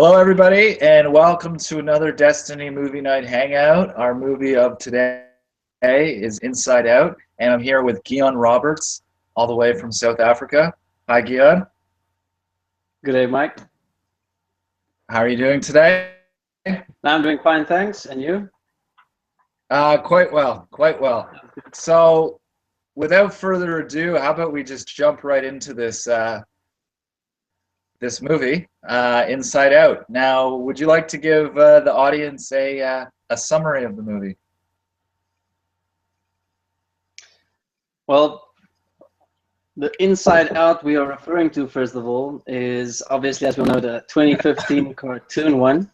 Hello, everybody, and welcome to another Destiny Movie Night Hangout. Our movie of today is Inside Out, and I'm here with Guion Roberts, all the way from South Africa. Hi, Guion. Good day, Mike. How are you doing today? I'm doing fine, thanks. And you? Quite well, quite well. So, without further ado, how about we just jump right into this movie, Inside Out. Now, would you like to give the audience a summary of the movie? Well, the Inside Out we are referring to, first of all, is obviously, as we know, the 2015 cartoon one,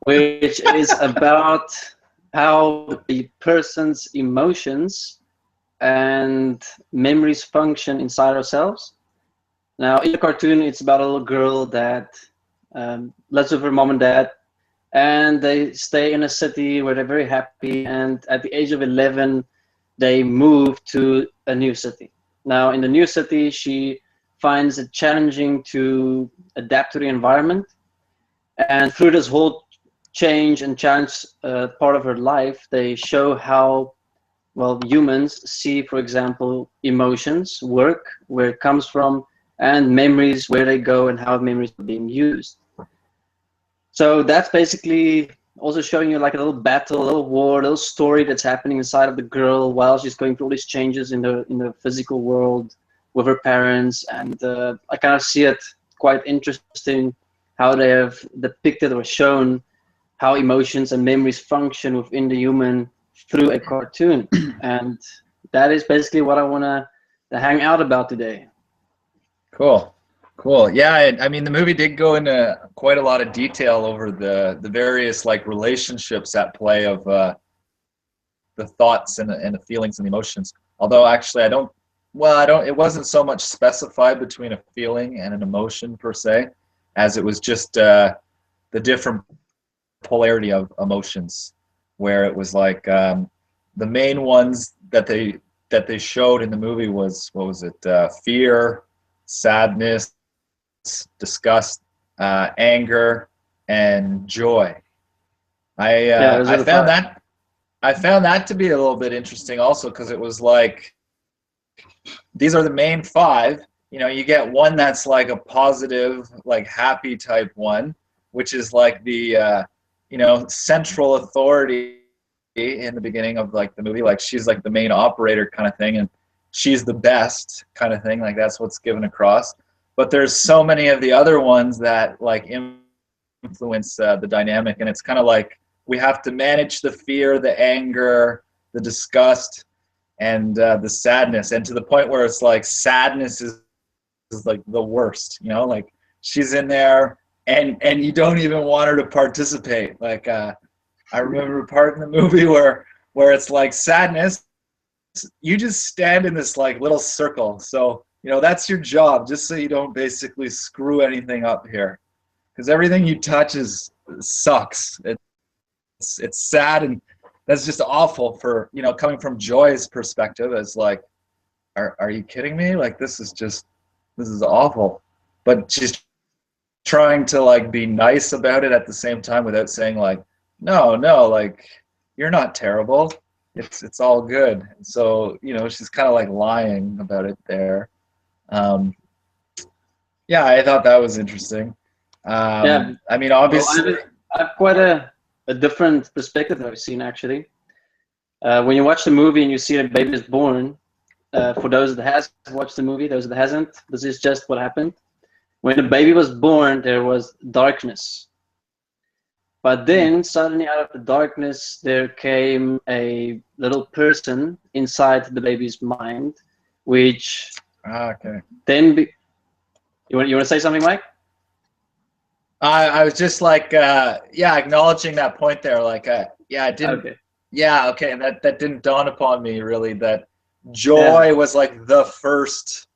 which is about how the person's emotions and memories function inside ourselves. Now, in the cartoon, it's about a little girl that lives with her mom and dad, and they stay in a city where they're very happy, and at the age of 11, they move to a new city. Now, in the new city, she finds it challenging to adapt to the environment, and through this whole change and challenge part of her life, they show how, well, humans see, for example, emotions work, where it comes from, and memories, where they go and how memories are being used. So that's basically also showing you like a little battle, a little war, a little story that's happening inside of the girl while she's going through all these changes in the physical world with her parents. And I kind of see it quite interesting how they have depicted or shown how emotions and memories function within the human through a cartoon. And that is basically what I want to hang out about today. Cool. Cool. Yeah, I mean, the movie did go into quite a lot of detail over the various like relationships at play of the thoughts and the feelings and the emotions. Although actually it wasn't so much specified between a feeling and an emotion per se, as it was just the different polarity of emotions, where it was like the main ones that they showed in the movie was, what was it, fear, sadness, disgust, anger, and joy. I found that to be a little bit interesting also, because it was like these are the main five. You know, you get one that's like a positive, like happy type one, which is like the central authority in the beginning of like the movie. Like she's like the main operator kind of thing, and she's the best kind of thing. Like that's what's given across. But there's so many of the other ones that like influence the dynamic, and it's kind of like we have to manage the fear, the anger, the disgust, and the sadness, and to the point where it's like sadness is like the worst. You know, like she's in there, and you don't even want her to participate. Like I remember a part in the movie where it's like sadness, you just stand in this like little circle. So, you know, that's your job, just so you don't basically screw anything up here, because everything you touch sucks. It's sad, and that's just awful for, you know, coming from Joy's perspective as like, are you kidding me? Like this is awful. But she's trying to like be nice about it at the same time without saying like, no, like you're not terrible. It's all good. So, you know, she's kind of like lying about it there. Yeah, I thought that was interesting. Yeah, I mean, obviously, well, I have quite a different perspective that I've seen actually. When you watch the movie and you see the baby is born, for those that has watched the movie, those that hasn't, this is just what happened. When the baby was born, there was darkness. But then suddenly out of the darkness, there came a little person inside the baby's mind, which okay. then you want to say something, Mike? I was just like, yeah, acknowledging that point there. Like, yeah, it didn't. Okay. Yeah, okay, that didn't dawn upon me really. That joy was like the first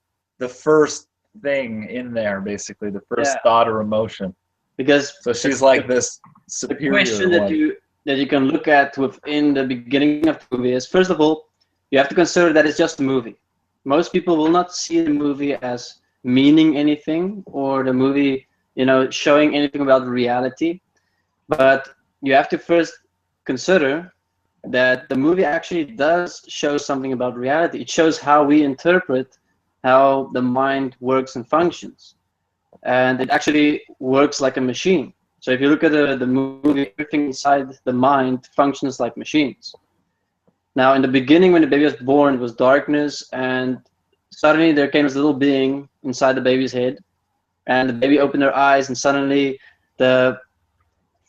thing in there, basically the first thought or emotion. Because so she's like this superior question that you can look at within the beginning of the movie is, first of all, you have to consider that it's just a movie. Most people will not see the movie as meaning anything, or the movie showing anything about reality. But you have to first consider that the movie actually does show something about reality. It shows how we interpret how the mind works and functions. And it actually works like a machine. So if you look at the movie, everything inside the mind functions like machines. Now, in the beginning, when the baby was born, it was darkness, and suddenly there came this little being inside the baby's head, and the baby opened her eyes, and suddenly the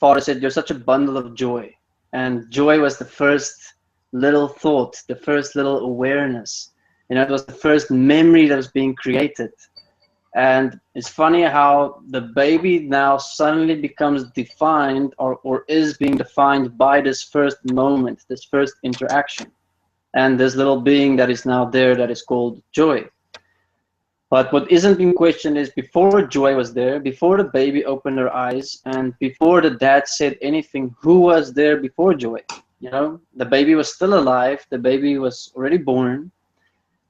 father said, "You're such a bundle of joy." And joy was the first little thought, the first little awareness. It was the first memory that was being created. And it's funny how the baby now suddenly becomes defined or is being defined by this first moment, this first interaction. And this little being that is now there that is called joy. But what isn't being questioned is before joy was there, before the baby opened her eyes, and before the dad said anything, who was there before joy? The baby was still alive, the baby was already born,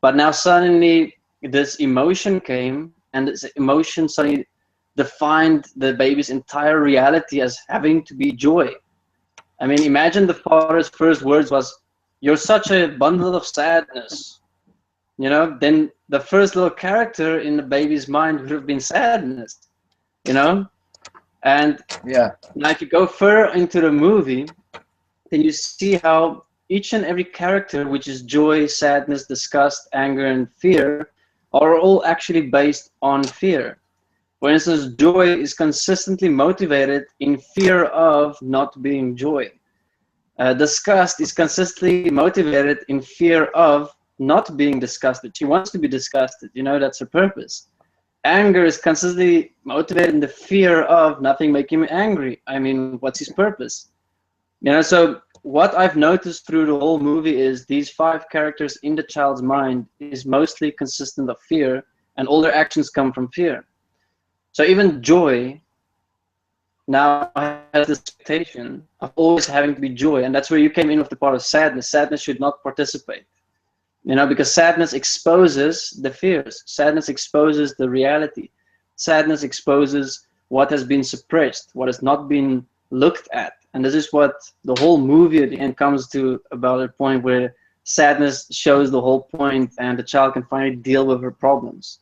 but now suddenly this emotion came, and this emotion suddenly defined the baby's entire reality as having to be joy. I mean, imagine the father's first words was, "You're such a bundle of sadness." Then the first little character in the baby's mind would have been sadness, And Yeah. now if you go further into the movie, then you see how each and every character, which is joy, sadness, disgust, anger, and fear, are all actually based on fear. For instance, joy is consistently motivated in fear of not being joy. Disgust is consistently motivated in fear of not being disgusted. She wants to be disgusted, that's her purpose. Anger is consistently motivated in the fear of nothing making me angry. I mean, what's his purpose? So what I've noticed through the whole movie is these 5 characters in the child's mind is mostly consistent of fear, and all their actions come from fear. So even joy now has this expectation of always having to be joy, and that's where you came in with the part of sadness. Sadness should not participate, because sadness exposes the fears. Sadness exposes the reality. Sadness exposes what has been suppressed, what has not been looked at. And this is what the whole movie at the end comes to, about a point where sadness shows the whole point and the child can finally deal with her problems.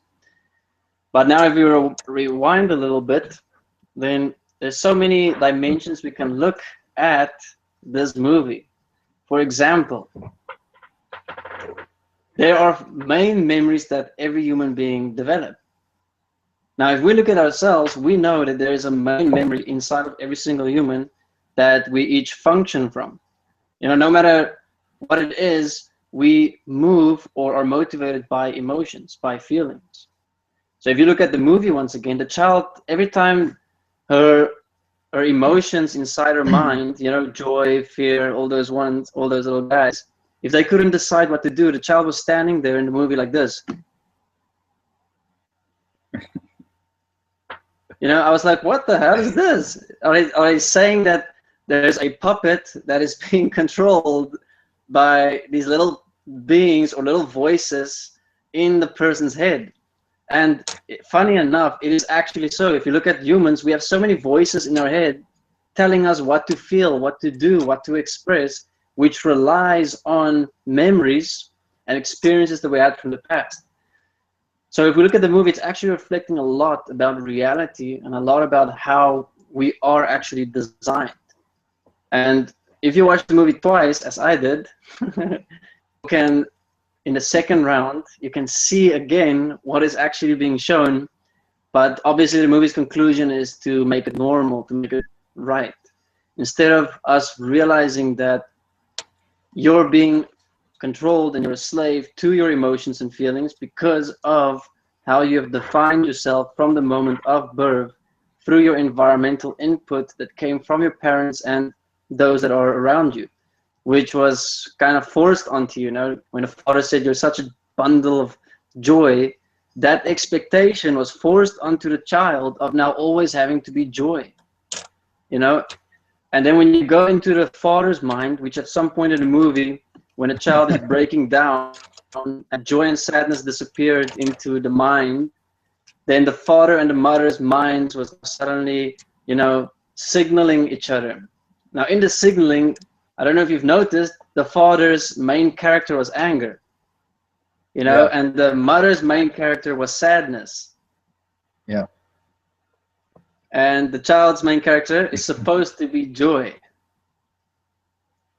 But now if we rewind a little bit, then there's so many dimensions we can look at this movie. For example, there are main memories that every human being develops. Now, if we look at ourselves, we know that there is a main memory inside of every single human that we each function from. No matter what it is, we move or are motivated by emotions, by feelings. So if you look at the movie once again, the child, every time her emotions inside her mind, joy, fear, all those little guys, if they couldn't decide what to do, the child was standing there in the movie like this. I was like, what the hell is this? Are they saying that there's a puppet that is being controlled by these little beings or little voices in the person's head? And funny enough, it is actually so. If you look at humans, we have so many voices in our head telling us what to feel, what to do, what to express, which relies on memories and experiences that we had from the past. So if we look at the movie, it's actually reflecting a lot about reality and a lot about how we are actually designed. And if you watch the movie twice, as I did, you can, in the second round, you can see again what is actually being shown. But obviously the movie's conclusion is to make it normal, to make it right. Instead of us realizing that you're being controlled and you're a slave to your emotions and feelings because of how you have defined yourself from the moment of birth through your environmental input that came from your parents and those that are around you, which was kind of forced onto you. When the father said you're such a bundle of joy, that expectation was forced onto the child of now always having to be joy, and then when you go into the father's mind, which at some point in the movie, when a child is breaking down and joy and sadness disappeared into the mind, then the father and the mother's minds was suddenly, signaling each other. Now in the signaling, I don't know if you've noticed, the father's main character was anger, Yeah. and the mother's main character was sadness. Yeah. And the child's main character is supposed to be joy.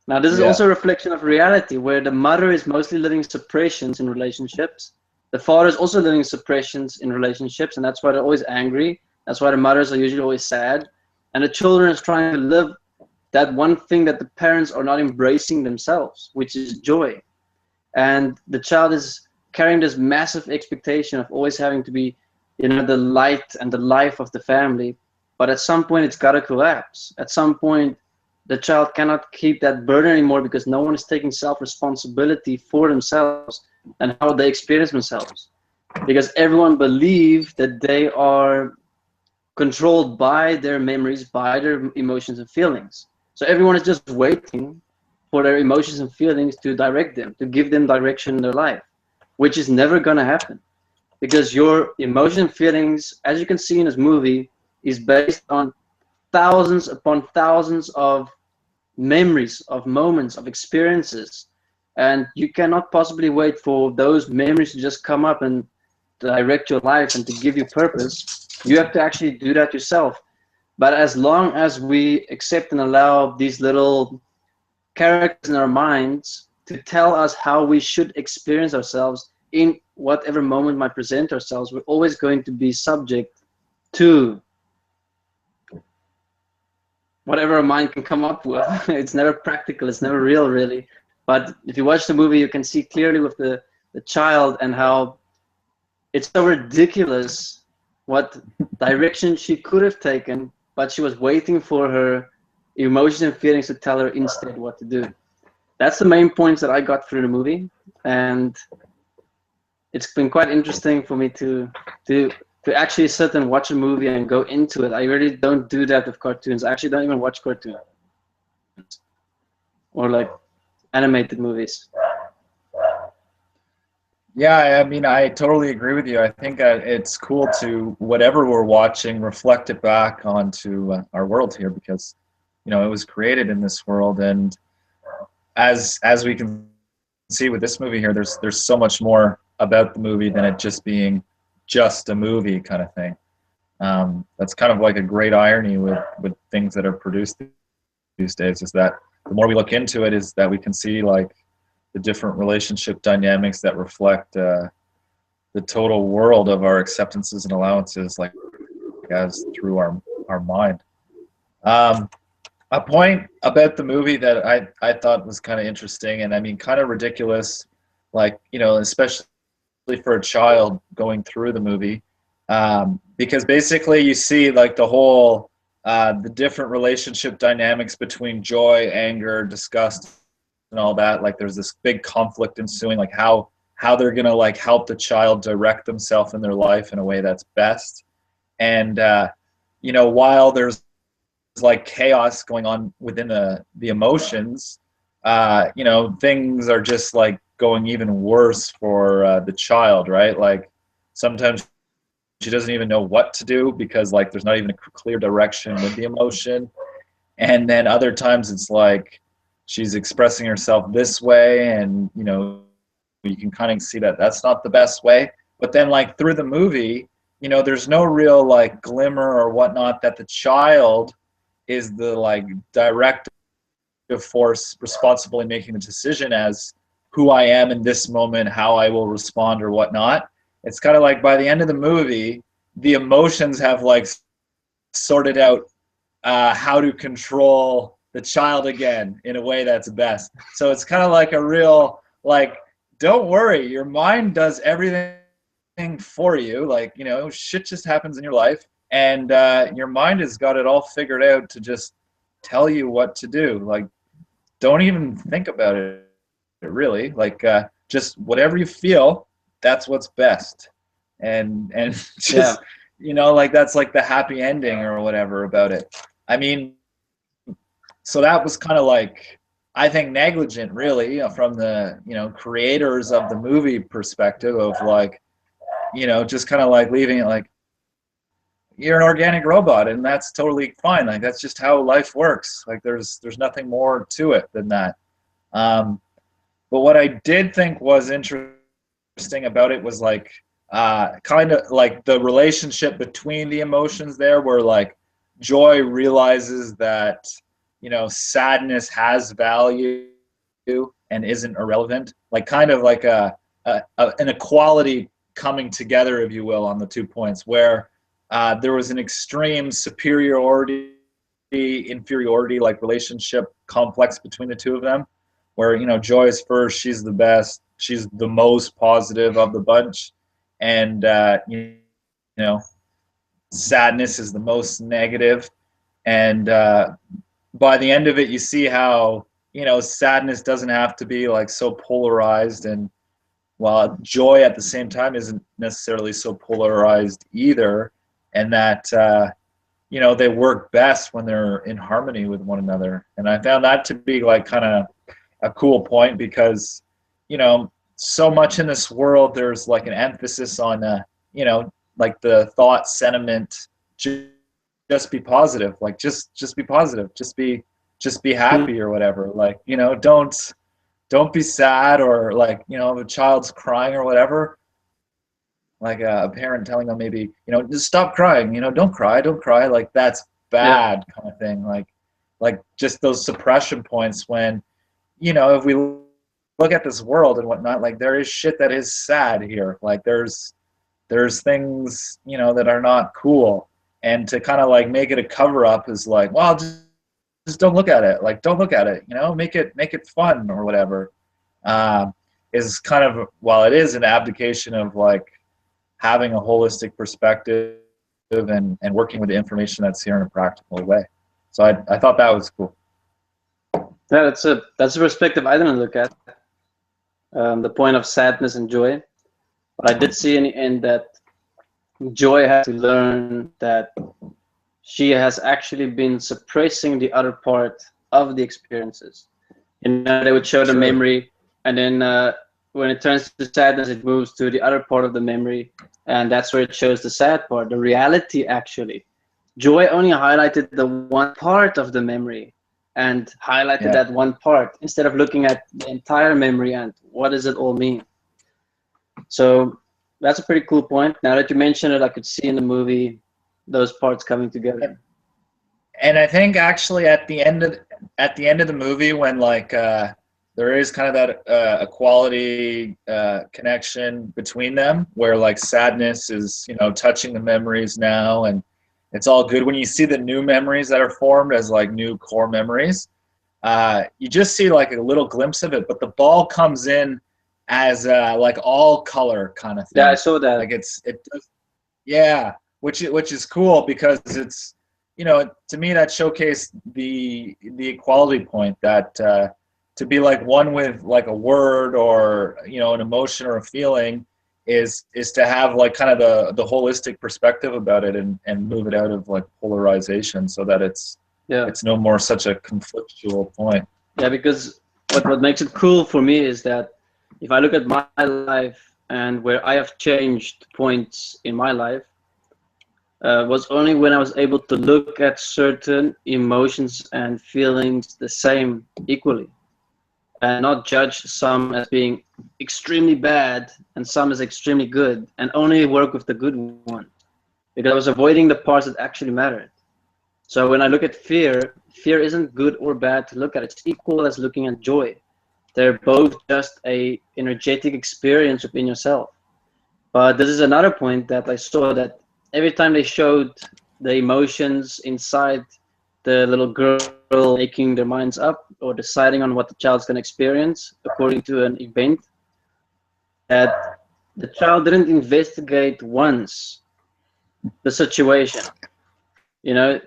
Now, this is Yeah. also a reflection of reality, where the mother is mostly living suppressions in relationships. The father is also living suppressions in relationships, and that's why they're always angry. That's why the mothers are usually always sad. And the children is trying to live that one thing that the parents are not embracing themselves, which is joy. And the child is carrying this massive expectation of always having to be, the light and the life of the family. But at some point, it's got to collapse. At some point, the child cannot keep that burden anymore because no one is taking self-responsibility for themselves and how they experience themselves. Because everyone believes that they are controlled by their memories, by their emotions and feelings. So everyone is just waiting for their emotions and feelings to direct them, to give them direction in their life, which is never going to happen. Because your emotion and feelings, as you can see in this movie, is based on thousands upon thousands of memories, of moments, of experiences. And you cannot possibly wait for those memories to just come up and direct your life and to give you purpose. You have to actually do that yourself. But as long as we accept and allow these little characters in our minds to tell us how we should experience ourselves in whatever moment might present ourselves, we're always going to be subject to whatever our mind can come up with. It's never practical, it's never real, really. But if you watch the movie, you can see clearly with the child and how it's so ridiculous what direction she could have taken, but she was waiting for her emotions and feelings to tell her instead what to do. That's the main points that I got through the movie, and it's been quite interesting for me to actually sit and watch a movie and go into it. I really don't do that with cartoons. I actually don't even watch cartoons or like animated movies. Yeah, I mean, I totally agree with you. I think it's cool to, whatever we're watching, reflect it back onto our world here, because, it was created in this world, and as we can see with this movie here, there's so much more about the movie than it just being just a movie kind of thing. That's kind of like a great irony with things that are produced these days, is that the more we look into it, is that we can see like the different relationship dynamics that reflect the total world of our acceptances and allowances, like as through our mind. A point about the movie that I thought was kind of interesting, and I mean kind of ridiculous, like, especially for a child going through the movie, because basically you see like the whole the different relationship dynamics between joy, anger, disgust, and all that. Like there's this big conflict ensuing, like how they're gonna like help the child direct themselves in their life in a way that's best. And while there's like chaos going on within the emotions, things are just like going even worse for the child, right? Like sometimes she doesn't even know what to do because like there's not even a clear direction with the emotion. And then other times it's like she's expressing herself this way, and you can kind of see that that's not the best way. But then like through the movie, there's no real like glimmer or whatnot that the child is the like directive force responsible in making the decision as who I am in this moment, how I will respond or whatnot. It's kind of like by the end of the movie, the emotions have like sorted out how to control the child again in a way that's best. So it's kind of like a real like, don't worry, your mind does everything for you. Like, shit just happens in your life, and your mind has got it all figured out to just tell you what to do. Like, don't even think about it, really. Like, just whatever you feel, that's what's best. And just, like that's like the happy ending or whatever about it. I mean, so that was kind of like, I think, negligent, really, from the, creators of the movie perspective of like, just kind of like leaving it like, you're an organic robot, and that's totally fine. Like that's just how life works. Like there's nothing more to it than that. But what I did think was interesting about it was like kind of like the relationship between the emotions there, where like joy realizes that, you know, sadness has value and isn't irrelevant, like kind of like an equality coming together, if you will, on the 2 points, where there was an extreme superiority inferiority like relationship complex between the two of them, where, you know, joy is first, she's the best, she's the most positive of the bunch, and you know, sadness is the most negative. And by the end of it, you see how, you know, sadness doesn't have to be like so polarized, and while joy at the same time isn't necessarily so polarized either, and that you know, they work best when they're in harmony with one another. And I found that to be like kind of a cool point, because, you know, so much in this world there's like an emphasis on you know, like the thought sentiment, just be positive, like just be positive, just be happy or whatever, like, you know, don't be sad, or like, you know, if a child's crying or whatever, like a parent telling them maybe, you know, just stop crying, you know, don't cry, like that's bad, kind of thing. Like just those suppression points when, you know, if we look at this world and whatnot, like there is shit that is sad here. Like there's things, you know, that are not cool. And to kind of like make it a cover up is like, well, just don't look at it. Like, don't look at it, you know, make it fun or whatever. Is kind of, while it is an abdication of like having a holistic perspective and working with the information that's here in a practical way. So I thought that was cool. Yeah, that's a perspective I didn't look at. The point of sadness and joy. But I did see in the end that Joy had to learn that she has actually been suppressing the other part of the experiences. You know, they would show the memory, and then when it turns to sadness, it moves to the other part of the memory, and that's where it shows the sad part, the reality actually. Joy only highlighted the one part of the memory and highlighted that one part instead of looking at the entire memory and what does it all mean. So that's a pretty cool point. Now that you mention it, I could see in the movie those parts coming together. And I think actually at the end of the movie, when like there is kind of that equality connection between them, where like sadness is, you know, touching the memories now, and it's all good. When you see the new memories that are formed as like new core memories, you just see like a little glimpse of it, but the ball comes in as like all color kind of thing. Yeah, I saw that. Like which is cool, because it's, you know, to me that showcased the equality point, that to be like one with like a word or, you know, an emotion or a feeling is to have like kind of the holistic perspective about it, and move it out of like polarization, so that it's no more such a conflictual point. Yeah, because what makes it cool for me is that if I look at my life and where I have changed points in my life, was only when I was able to look at certain emotions and feelings the same equally, and not judge some as being extremely bad and some as extremely good, and only work with the good one, because I was avoiding the parts that actually mattered. So when I look at fear isn't good or bad to look at. It's equal as looking at joy. They're both just a energetic experience within yourself. But this is another point that I saw, that every time they showed the emotions inside the little girl making their minds up or deciding on what the child's going to experience according to an event, that the child didn't investigate once the situation, you know.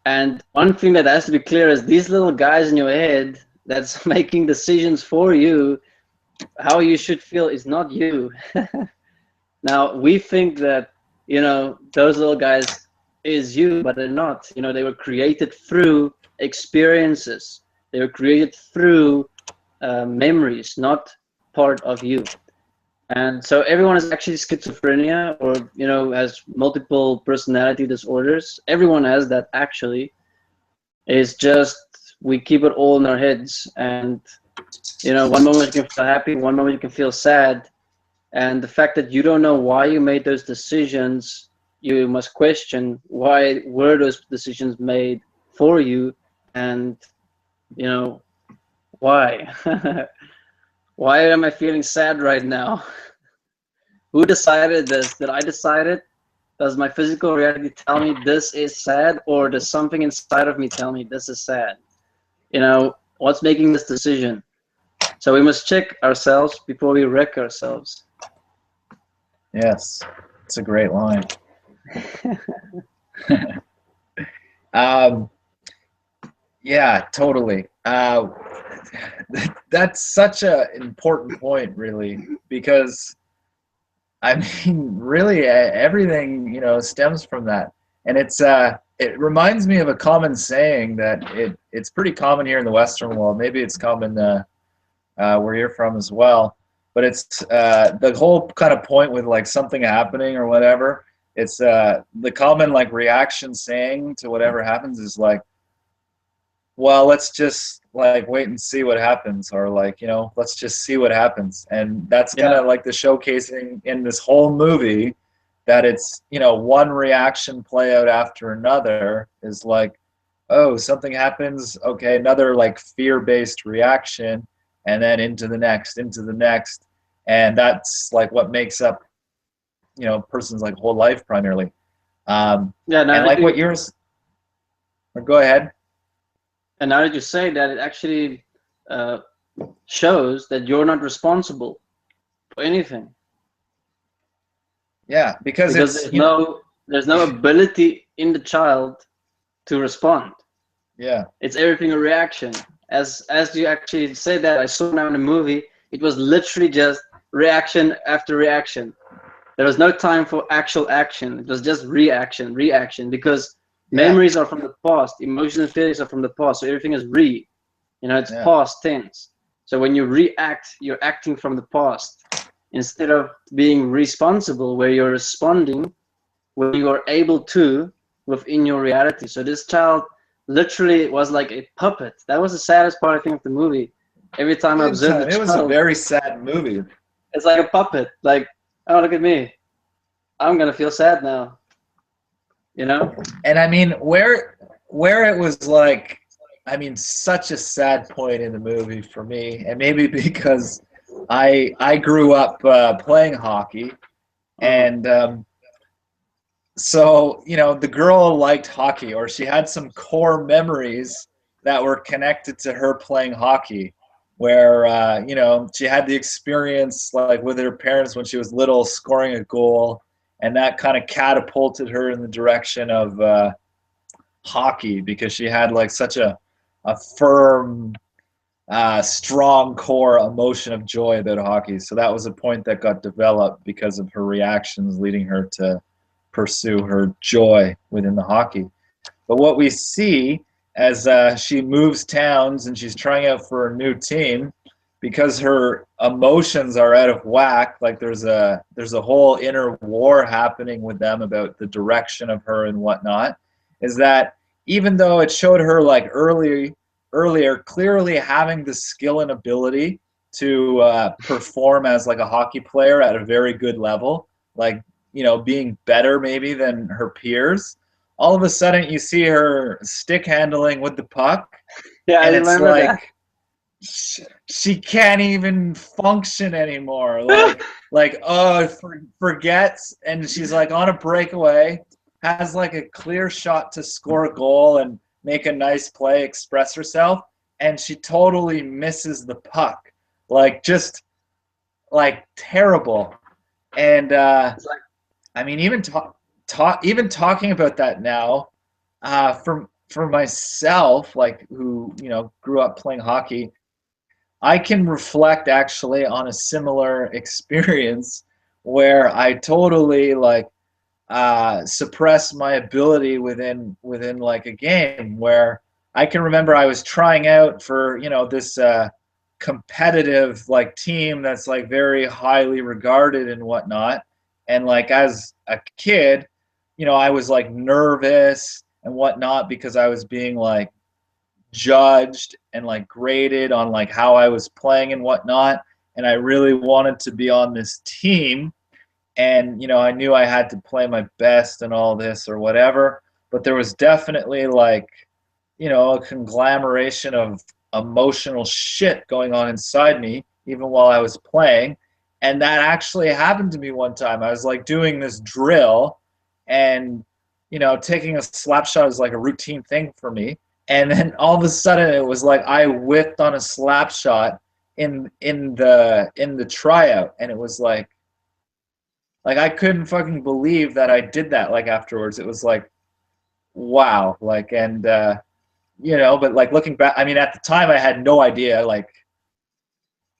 And one thing that has to be clear is these little guys in your head that's making decisions for you, how you should feel, is not you. Now, we think that, you know, those little guys is you, but they're not. You know, they were created through experiences. They were created through memories, not part of you. And so everyone is actually schizophrenia, or has multiple personality disorders. Everyone has that actually. It's just we keep it all in our heads, and one moment you can feel happy, one moment you can feel sad, and the fact that you don't know why you made those decisions, you must question why were those decisions made for you, and why. Why am I feeling sad right now? Who decided this? Did I decide it? Does my physical reality tell me this is sad, or does something inside of me tell me this is sad? What's making this decision? So we must check ourselves before we wreck ourselves. Yes, it's a great line. Yeah, totally. That's such an important point, really, because I mean, really, everything stems from that, and it reminds me of a common saying that it's pretty common here in the Western world. Maybe it's common where you're from as well, but it's the whole kind of point with like something happening or whatever. It's the common like reaction saying to whatever happens is like, well, let's just like wait and see what happens, or like, let's just see what happens. And that's kind of like the showcasing in this whole movie, that it's, one reaction play out after another is like, oh, something happens, okay, another like fear-based reaction, and then into the next. And that's like what makes up, a person's like whole life primarily. And like what yours, or go ahead. And now that you say that, it actually shows that you're not responsible for anything. Yeah, because there's no ability in the child to respond. Yeah, it's everything a reaction. As you actually say that, I saw now in the movie, it was literally just reaction after reaction. There was no time for actual action. It was just reaction, because memories are from the past, emotions and feelings are from the past, so everything is it's past tense. So when you react, you're acting from the past instead of being responsible, where you're responding when you are able to within your reality. So this child literally was like a puppet. That was the saddest part, I think, of the movie. Every time I observed the child, it was a very sad movie. It's like a puppet. Like, oh, look at me. I'm gonna feel sad now. And I mean, where it was like, I mean, such a sad point in the movie for me, and maybe because I grew up playing hockey, and so the girl liked hockey, or she had some core memories that were connected to her playing hockey, where she had the experience like with her parents when she was little, scoring a goal, and that kind of catapulted her in the direction of hockey, because she had like such a firm, strong core emotion of joy about hockey. So that was a point that got developed because of her reactions, leading her to pursue her joy within the hockey. But what we see as she moves towns and she's trying out for a new team, because her emotions are out of whack, like there's a whole inner war happening with them about the direction of her and whatnot, is that even though it showed her like earlier clearly having the skill and ability to perform as like a hockey player at a very good level, like being better maybe than her peers, all of a sudden you see her stick handling with the puck, and it's like she can't even function anymore. Forgets, and she's like on a breakaway, has like a clear shot to score a goal and make a nice play, express herself, and she totally misses the puck, like just like terrible. And I mean, even talking about that now, for myself, like who grew up playing hockey, I can reflect actually on a similar experience where I totally like suppress my ability within like a game, where I can remember I was trying out for this competitive like team that's like very highly regarded and whatnot. And like as a kid, you know, I was like nervous and whatnot because I was being like judged and like graded on like how I was playing and whatnot. And I really wanted to be on this team. And, you know, I knew I had to play my best and all this or whatever. But there was definitely like, you know, a conglomeration of emotional shit going on inside me, even while I was playing. And that actually happened to me one time. I was like doing this drill and, you know, taking a slap shot is like a routine thing for me. And then all of a sudden it was like I whiffed on a slap shot in the tryout. And it was like I couldn't fucking believe that I did that like afterwards. It was like, wow. Like, and, you know, but like looking back, I mean, at the time I had no idea like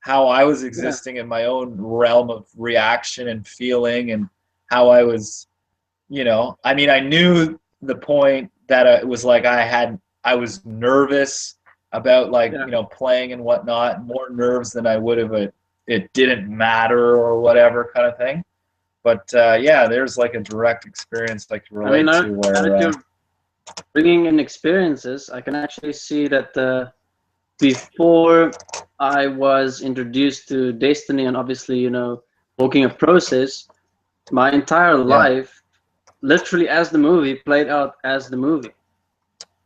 how I was existing in my own realm of reaction and feeling and how I was, you know, I mean, I knew the point that it was like I was nervous about like, you know, playing and whatnot, more nerves than I would have it didn't matter or whatever kind of thing. But yeah, there's like a direct experience I can relate to where bringing in experiences, I can actually see that before I was introduced to Desteni and obviously, you know, walking a process, my entire life, literally as the movie, played out as the movie.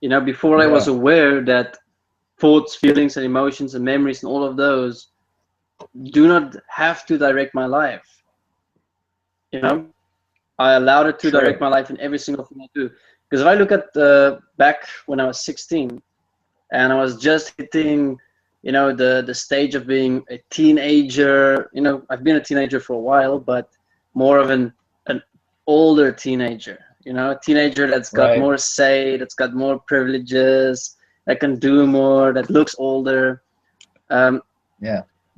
You know, before I was aware that thoughts, feelings, and emotions and memories and all of those do not have to direct my life. You know, I allowed it to direct my life in every single thing I do. Because if I look at back when I was 16 and I was just hitting, you know, the stage of being a teenager, you know, I've been a teenager for a while, but more of an older teenager, you know, a teenager that's got more say, that's got more privileges, that can do more, that looks older.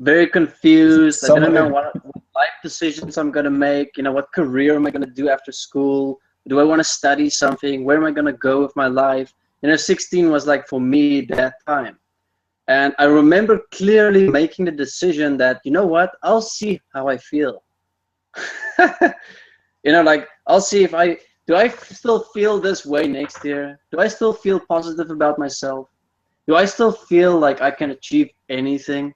Very confused. I didn't know what life decisions I'm going to make, you know, what career am I going to do after school? Do I want to study something? Where am I going to go with my life? You know, 16 was like for me that time. And I remember clearly making the decision that, you know what, I'll see how I feel. You know, like, I'll see if do I still feel this way next year? Do I still feel positive about myself? Do I still feel like I can achieve anything?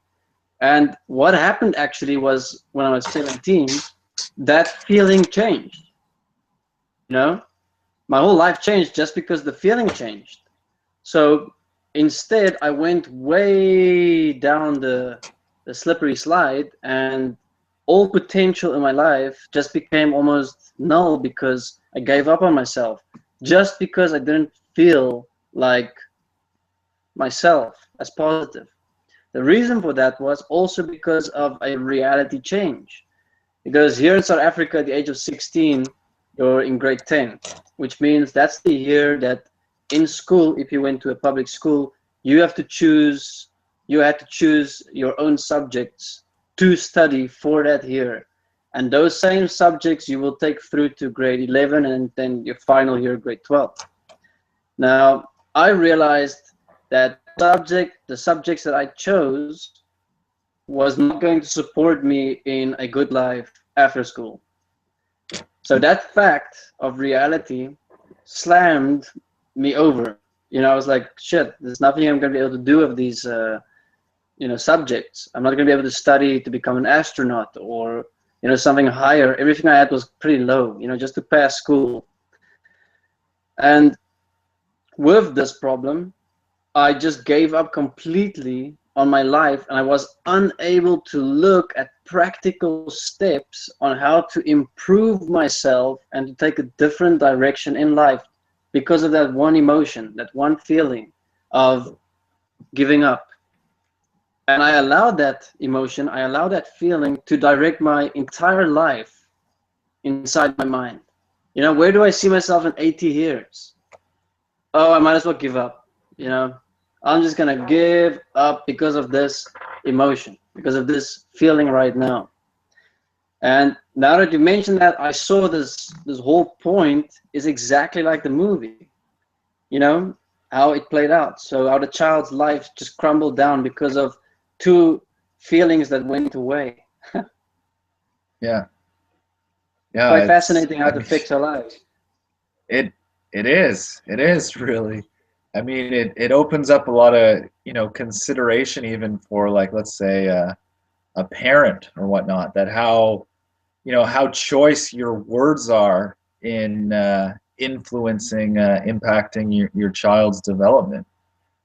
And what happened actually was when I was 17, that feeling changed. You know, my whole life changed just because the feeling changed. So instead, I went way down the slippery slide, and all potential in my life just became almost null because I gave up on myself, just because I didn't feel like myself as positive. The reason for that was also because of a reality change. Because here in South Africa, at the age of 16, you're in grade 10, which means that's the year that in school, if you went to a public school, you had to choose your own subjects to study for that year. And those same subjects you will take through to grade 11 and then your final year, grade 12. Now, I realized that the subjects that I chose was not going to support me in a good life after school. So that fact of reality slammed me over. You know, I was like, shit, there's nothing I'm going to be able to do with these, you know, subjects. I'm not going to be able to study to become an astronaut or, you know, something higher. Everything I had was pretty low, you know, just to pass school. And with this problem, I just gave up completely on my life, and I was unable to look at practical steps on how to improve myself and to take a different direction in life because of that one emotion, that one feeling of giving up. And I allowed that emotion, I allowed that feeling to direct my entire life inside my mind. You know, where do I see myself in 80 years? Oh, I might as well give up. You know, I'm just gonna give up because of this emotion, because of this feeling right now. And now that you mentioned that, I saw this whole point is exactly like the movie. You know, how it played out. So how the child's life just crumbled down because of two feelings that went away. Yeah. Yeah. Quite fascinating how to fix our lives. It is really. I mean, it opens up a lot of, consideration even for, like, let's say a parent or whatnot, that how choice your words are in influencing, impacting your child's development.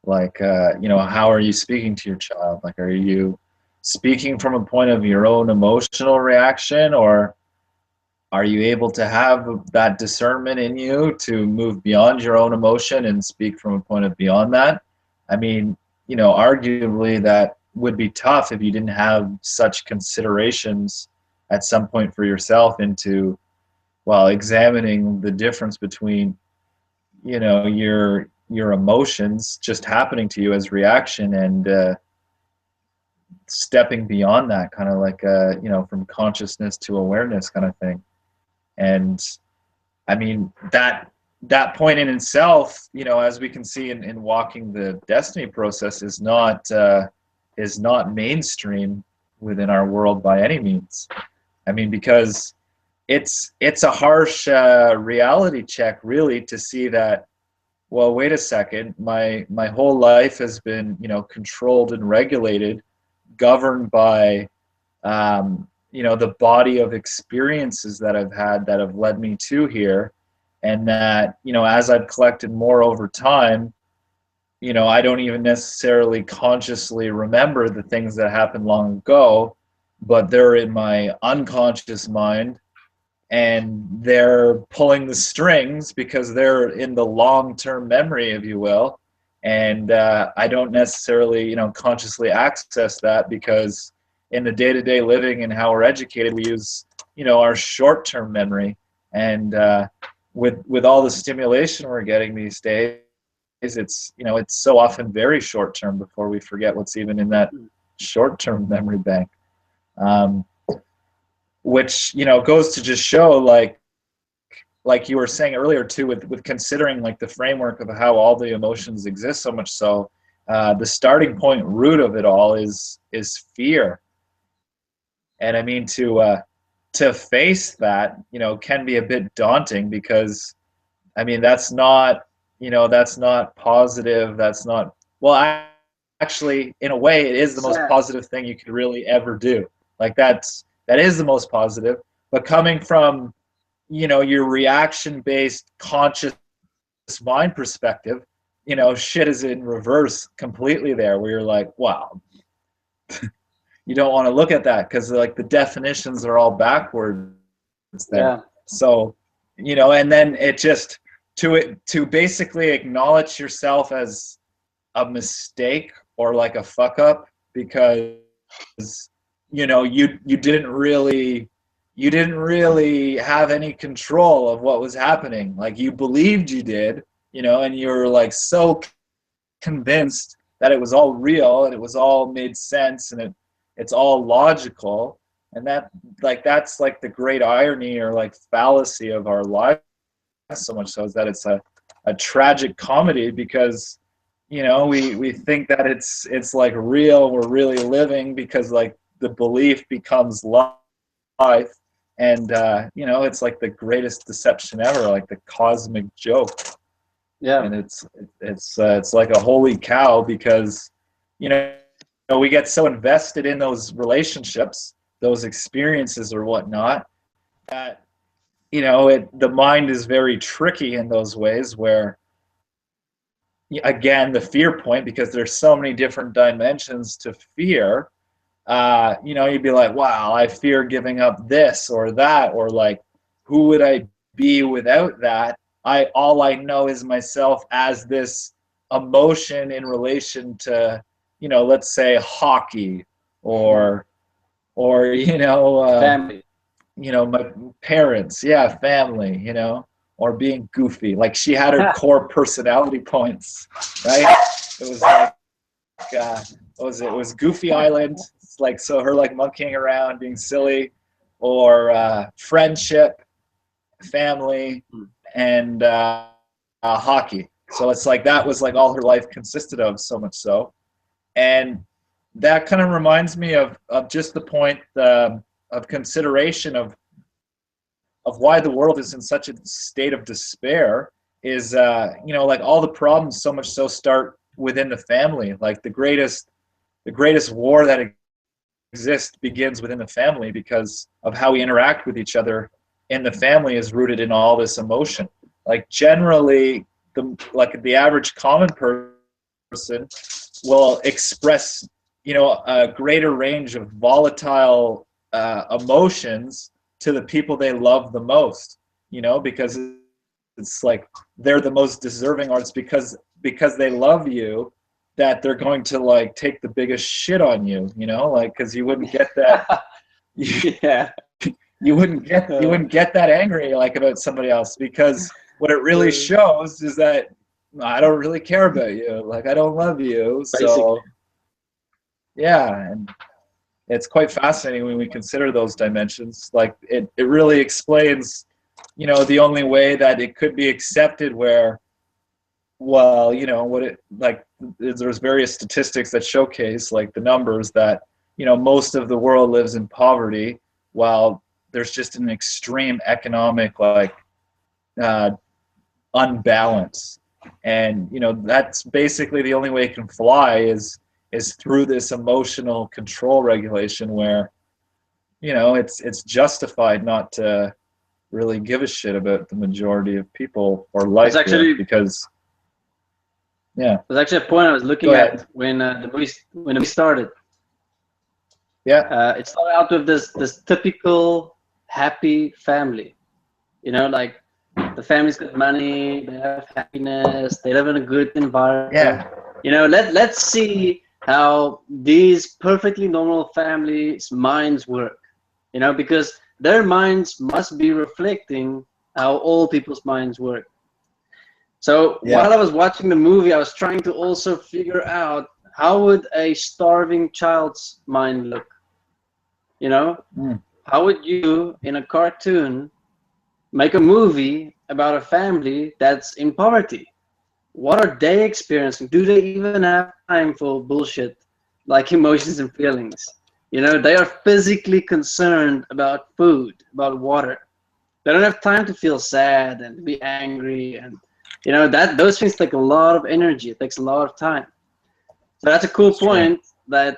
Like, how are you speaking to your child? Like, are you speaking from a point of your own emotional reaction, or are you able to have that discernment in you to move beyond your own emotion and speak from a point of beyond that? I mean, arguably that would be tough if you didn't have such considerations at some point for yourself into, well, examining the difference between, your emotions just happening to you as reaction, and stepping beyond that, kind of like from consciousness to awareness kind of thing. And I mean, that point in itself, as we can see in walking the destiny process, is not mainstream within our world by any means. I mean, because it's a harsh reality check, really, to see that, well, wait a second, my whole life has been, controlled and regulated, governed by the body of experiences that I've had that have led me to here. And that, as I've collected more over time, I don't even necessarily consciously remember the things that happened long ago, but they're in my unconscious mind, and they're pulling the strings because they're in the long-term memory, if you will. And I don't necessarily, consciously access that, because in the day-to-day living and how we're educated, we use, our short-term memory. And with all the stimulation we're getting these days, it's so often very short-term before we forget what's even in that short-term memory bank. Which goes to just show, like you were saying earlier too, with considering like the framework of how all the emotions exist, so much so the starting point root of it all is fear. And I mean, to face that, can be a bit daunting, because I mean, that's not positive. That's not, well, actually, in a way, it is the most positive thing you could really ever do. Like, that is the most positive. But coming from, your reaction-based conscious mind perspective, shit is in reverse completely there, where you're like, wow, you don't want to look at that, because like the definitions are all backwards there. Yeah. So, and then it just, to basically acknowledge yourself as a mistake or like a fuck up, because you didn't really have any control of what was happening. Like, you believed you did, and you were like so convinced that it was all real and it was all made sense and it's all logical. And that's like the great irony, or like fallacy of our lives, so much so, is that it's a tragic comedy, because we think that it's like real, we're really living, because like the belief becomes life. And it's like the greatest deception ever, like the cosmic joke. Yeah. And it's like a holy cow, because we get so invested in those relationships, those experiences or whatnot, that the mind is very tricky in those ways, where, again, the fear point, because there's so many different dimensions to fear. You'd be like, wow, I fear giving up this or that, or like, who would I be without that? All I know is myself as this emotion in relation to, let's say hockey, or family. My parents, family, or being goofy. Like, she had her core personality points, right? It was like, what was it? It was Goofy Island. It's like, so her like monkeying around, being silly, or friendship, family, and hockey. So it's like that was like all her life consisted of, so much so. And that kind of reminds me of just the point of consideration of why the world is in such a state of despair is, you know, like all the problems so much so start within the family. Like the greatest war that exists begins within the family because of how we interact with each other in the family is rooted in all this emotion. Like generally, the average common person will express, you know, a greater range of volatile emotions to the people they love the most, you know, because it's like they're the most deserving, or it's because they love you that they're going to like take the biggest shit on you, you know, like because you wouldn't get that. Yeah. You wouldn't get that angry like about somebody else, because what it really shows is that I don't really care about you, like I don't love you. So Basically. yeah, and it's quite fascinating when we consider those dimensions. Like it really explains, you know, the only way that it could be accepted where, well, you know, what it like, there's various statistics that showcase like the numbers that, you know, most of the world lives in poverty while there's just an extreme economic like unbalance. And, you know, that's basically the only way it can fly is through this emotional control regulation where, you know, it's justified not to really give a shit about the majority of people or life here, because yeah. There's actually a point I was looking at when the movie started. Yeah. It started out with this typical happy family, you know, like the family's got money, they have happiness, they live in a good environment. Yeah. You know, let's see how these perfectly normal families' minds work. You know, because their minds must be reflecting how all people's minds work. So while I was watching the movie, I was trying to also figure out how would a starving child's mind look? You know, how would you, in a cartoon, make a movie about a family that's in poverty? What are they experiencing? Do they even have time for bullshit like emotions and feelings? You know, they are physically concerned about food, about water. They don't have time to feel sad and be angry, and you know that those things take a lot of energy. It takes a lot of time. So that's a cool point, that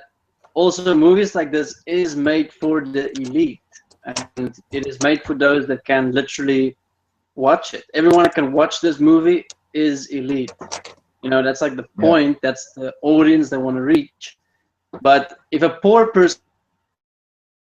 also movies like this is made for the elite, and it is made for those that can literally watch it. Everyone that can watch this movie is elite. You know, that's like the point. That's the audience they want to reach. But if a poor person